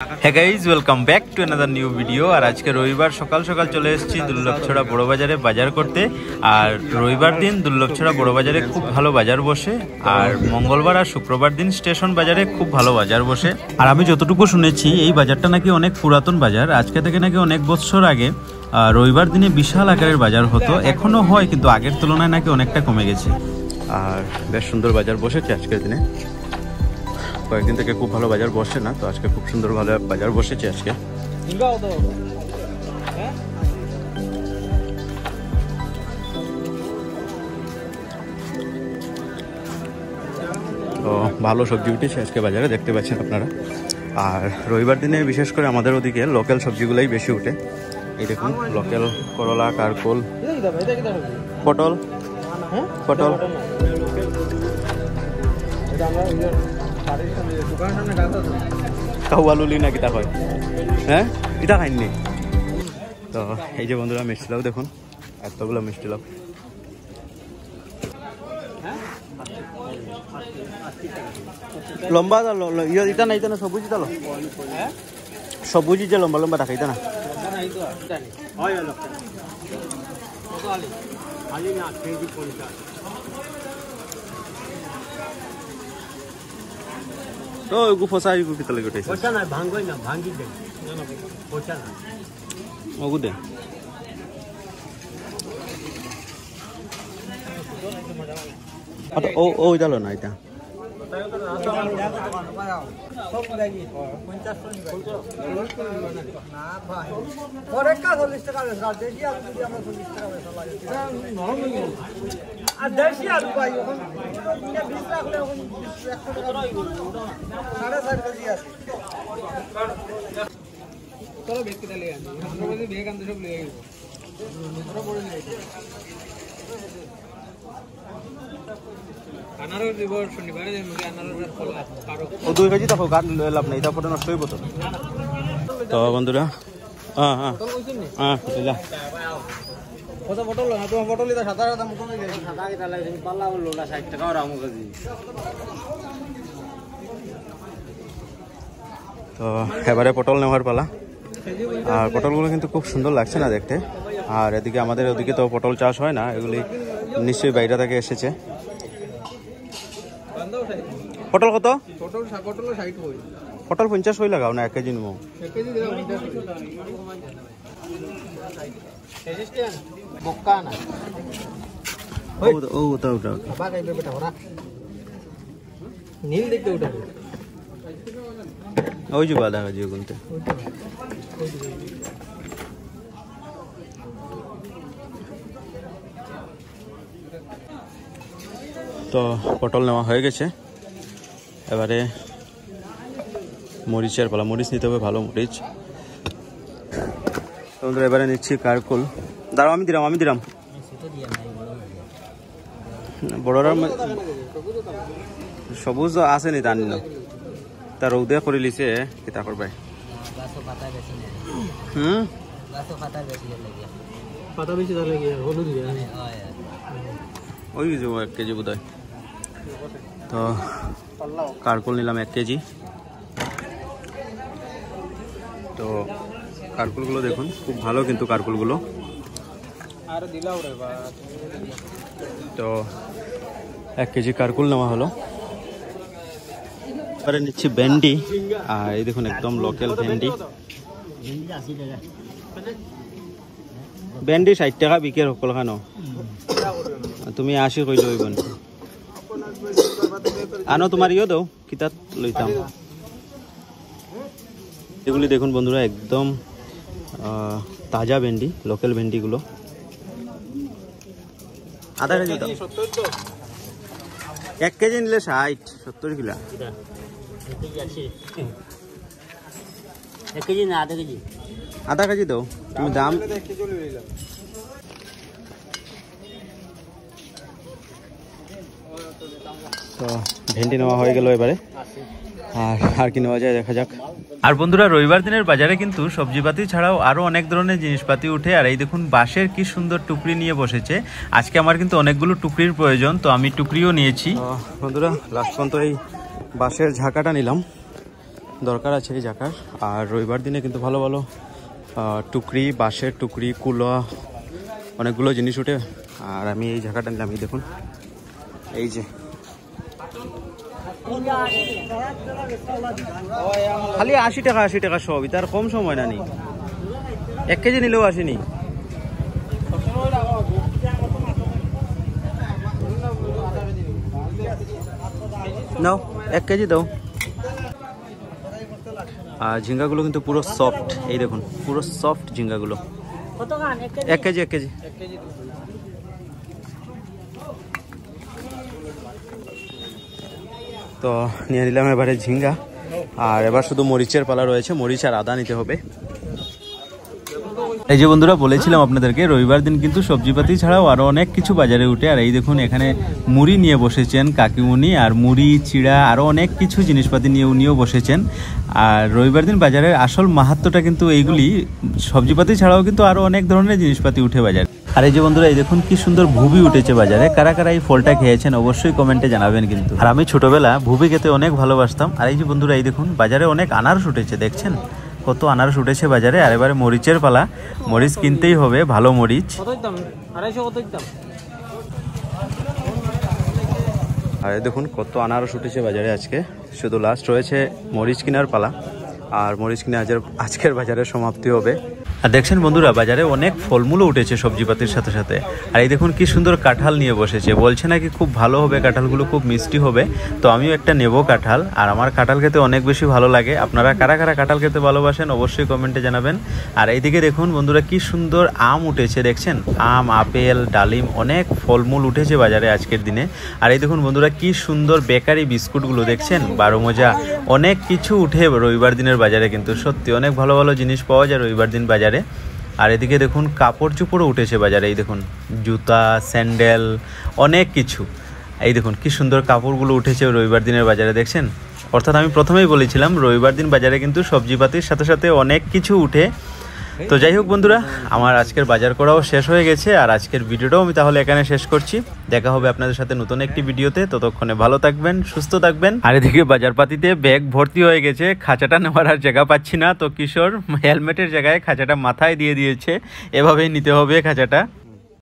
Hey guys, welcome back to another new video। আর আজকে রবিবার সকাল সকাল চলে এসেছি দুর্লভছড়া বড় বাজারে বাজার করতে। আর রবিবার দিন দুর্লভছড়া বড় বাজারে খুব ভালো বাজার বসে, আর মঙ্গলবার আর শুক্রবার দিন স্টেশন বাজারে খুব ভালো বাজার বসে। আর আমি যতটুকু শুনেছি এই বাজারটা নাকি অনেক পুরাতন বাজার, আজকে থেকে নাকি অনেক বছর আগে রবিবার দিনে বিশাল আকারের বাজার হতো, এখনো হয় কিন্তু আগের তুলনায় নাকি অনেকটা কমে গেছে। আর বেশ সুন্দর বাজার বসেছে আজকের দিনে, কয়েকদিন থেকে খুব ভালো বাজার বসে না, তো আজকে খুব সুন্দর ভালো বাজার বসেছে আজকে। তো ভালো সবজি উঠেছে আজকে বাজারে, দেখতে পাচ্ছেন আপনারা। আর রবিবার দিনে বিশেষ করে আমাদের ওদিকে লোকাল সবজিগুলোই বেশি উঠে। এই দেখুন লোকাল করলা, কারকোল, পটল পটল কাউয়ালুলি না কিতা হয়, হ্যাঁ এটা খাইনি। তো এই যে বন্ধুরা মিষ্টি লাউ দেখুন, এতগুলো মিষ্টি লাউ। লম্বা ইটা না, ইটা না সবুজ, ইটা সবুজ যে লম্বা লম্বা থাকে, ইটা না তো এগু ফসা এগু কিতা লাগি উঠাইছে ফসা না, ভাঙ্গই না, ভাঙ্গি দে না না ফসা না ওগু দে। আচ্ছা ও ও ইদালো না, এটা সব লাগি 50 না ভাই পরে কা 40 টাকা বেচা দেশি আলু যদি আমরা 40 টাকা বেচা লাগে নরম হয়ে গেল। আর দেশি আলু ভাই এখন 20 রাখলে এখন 100 টাকা রই গেল, 4.5 কেজি আছে। চলো বেচ কেটে নিয়ে আসি, আমরা বলি বেগ আনতে সব নিয়ে আসি, আমরা পড়ে নিয়ে আসি। আনারস দিব শনিবারে, যে মুগে আনারসের ফল কারো ও 2 কেজি তাকো গান লাভ নাই, তা ফটো নষ্ট হইব তো। তো বন্ধুরা হ্যাঁ হ্যাঁ হ্যাঁ বুঝলা কত বটল না, তোমার বটল এটা সাদা সাদা মুখ কমে গেছে, সাদা কিটা লাগে পাল্লা বললো না 60 টাকা আর আমু কেজি। তো এবারে পটল নেওয়ার পালা। আর পটলগুলো কিন্তু খুব সুন্দর লাগছে না দেখতে। আর এদিকে আমাদের ওদিকে তো পটল চাষ হয় না, এগুলি নিশ্চয়ই বাইরে থেকে এসেছে। পটল কত? পটল 60 হই, পটল 50 হই লাগাও না, 1 কেজি নিমো, 1 কেজি দিলাম 50 রেজিস্ট্যান্ট বক্কা না ও ওটা ওটা বাগাইবে বেটা ওরা নীল দেখতে ওটা ওই যে বাদা গাজি গুনতে। তো পটল নেওয়া হয়ে গেছে, এবারে মরিচের পালা। মরিচ নিতে হবে, ভালো মরিচ। বন্ধুরা এবারে নিচ্ছি কারকোল। দাঁড়াও আমি দিলাম বড়রা সবুজ আসেনি তা নিল, তার রৌদে করে লিছে কিতা করবে। ওই 1 কেজি বোধ হয়। তো কারকোল নিলাম 1 কেজি। তো কারকোলগুলো দেখুন খুব ভালো কিন্তু কারকোলগুলো। তো 1 কেজি কারকোল নেওয়া হলো। এবারে নিচ্ছি ভেন্ডি। আর এই দেখুন একদম লোকাল ভেন্ডি, ভেন্ডি 60 টাকা বিকে সকল খানো, তুমি 80 কইলে হইব না। আনো তোমার ইয়ে দাও কিতাব লইতাম। এগুলি দেখুন বন্ধুরা একদম তাজা ভেন্ডি, লোকাল ভেন্ডিগুলো। আধা কেজি দাও, 1 কেজি নিলে 60 70 কিলো, 1 কেজি না আধা কেজি, আধা কেজি দাও তুমি দাম। তো ভেন্ডি নেওয়া হয়ে গেল এবারে, আর কি নেওয়া যায় দেখা যাক। আর বন্ধুরা রবিবার দিনের বাজারে কিন্তু সবজিপাতি ছাড়াও আরো অনেক ধরনের জিনিসপাতি উঠে। আর এই দেখুন বাঁশের কি সুন্দর টুকরি নিয়ে বসেছে। আজকে আমার কিন্তু অনেকগুলো টুকরির প্রয়োজন, তো আমি টুকরিও নিয়েছি। বন্ধুরা লাস্ট পর্যন্ত এই বাঁশের ঝাঁকাটা নিলাম। দরকার আছে এই জায়গার। আর রবিবার দিনে কিন্তু ভালো ভালো টুকরি, বাঁশের টুকরি, কুলো, অনেকগুলো জিনিস উঠে। আর আমি এই জায়গাটা নিলাম, এই দেখুন, এই যে খালি 80 টাকা 80 টাকা সব, তার কম সময় না নি, 1 কেজি নিলেও আসেনি। নাও 1 কেজি দাও। আর ঝিঙ্গাগুলো কিন্তু পুরো সফট, এই দেখুন পুরো সফট ঝিঙ্গাগুলো। 1 KG 1 KG. তো নিয়ে নিলাম এবারে ঝিঙ্গা। আর এবার শুধু মরিচের পালা রয়েছে, মরিচ আর আদা নিতে হবে। এই যে বন্ধুরা বলেছিলাম আপনাদেরকে, রবিবার দিন কিন্তু সবজিপাতি ছাড়াও আরও অনেক কিছু বাজারে উঠে। আর এই দেখুন এখানে মুড়ি নিয়ে বসেছেন কাকিমুনি, আর মুড়ি, চিড়া, আরও অনেক কিছু জিনিসপাতি নিয়ে উনিও বসেছেন। আর রবিবার দিন বাজারের আসল মাহাত্ম্যটা কিন্তু এইগুলি, সবজিপাতি ছাড়াও কিন্তু আরও অনেক ধরনের জিনিসপাতি উঠে বাজারে। আর এই যে বন্ধুরা এই দেখুন কি সুন্দর ভুবি উঠেছে বাজারে। কারা কারা এই ফলটা খেয়েছেন অবশ্যই কমেন্টে জানাবেন কিন্তু। আর আমি ছোটবেলা ভুবি খেতে অনেক ভালোবাসতাম। আর এই যে বন্ধুরা এই দেখুন বাজারে অনেক আনারস উঠেছে, দেখছেন কত আনারস উঠেছে বাজারে। আর এবারে মরিচের পালা, মরিচ কিনতেই হবে, ভালো মরিচ। আর দেখুন কত আনারস উঠেছে বাজারে আজকে। শুধু লাস্ট রয়েছে মরিচ কেনার পালা, আর মরিচ কিনে আজকের বাজারে সমাপ্তি হবে। আর দেখছেন বন্ধুরা বাজারে অনেক ফলমূলও উঠেছে সবজিপাতির সাথে সাথে। আর এই দেখুন কি সুন্দর কাঁঠাল নিয়ে বসেছে, বলছে নাকি খুব ভালো হবে কাঁঠালগুলো, খুব মিষ্টি হবে। তো আমিও একটা নেব কাঁঠাল, আর আমার কাঁঠাল খেতে অনেক বেশি ভালো লাগে। আপনারা কারা কারা কাঁঠাল খেতে ভালোবাসেন অবশ্যই কমেন্টে জানাবেন। আর এইদিকে দেখুন বন্ধুরা কি সুন্দর আম উঠেছে, দেখছেন আম, আপেল, ডালিম, অনেক ফলমূল উঠেছে বাজারে আজকের দিনে। আর এই দেখুন বন্ধুরা কি সুন্দর বেকারি বিস্কুটগুলো, দেখছেন 12 মজা, অনেক কিছু উঠে রবিবার দিনের বাজারে। কিন্তু সত্যি অনেক ভালো ভালো জিনিস পাওয়া যায় রবিবার দিন বাজারে। আর এদিকে দেখুন কাপড় চোপড়ও উঠেছে বাজারে, এই দেখুন জুতা, স্যান্ডেল, অনেক কিছু। এই দেখুন কি সুন্দর কাপড়গুলো উঠেছে রবিবার দিনের বাজারে, দেখছেন। অর্থাৎ আমি প্রথমেই বলেছিলাম রবিবার দিন বাজারে কিন্তু সবজিপাতির সাথে সাথে অনেক কিছু উঠে। তো যাই হোক বন্ধুরা, আমার আজকের বাজার করাও শেষ হয়ে গেছে। আর আজকের ভিডিওটাও আমি তাহলে এখানে শেষ করছি। দেখা হবে আপনাদের সাথে নতুন একটি ভিডিওতে। ততক্ষণে ভালো থাকবেন, সুস্থ থাকবেন। আর এদিকে বাজারপাতিতে ব্যাগ ভর্তি হয়ে গেছে, খাঁচাটা নেওয়ার আর জায়গা পাচ্ছি না। তো কিশোর হেলমেটের জায়গায় খাঁচাটা মাথায় দিয়ে দিয়েছে, এভাবেই নিতে হবে খাঁচাটা।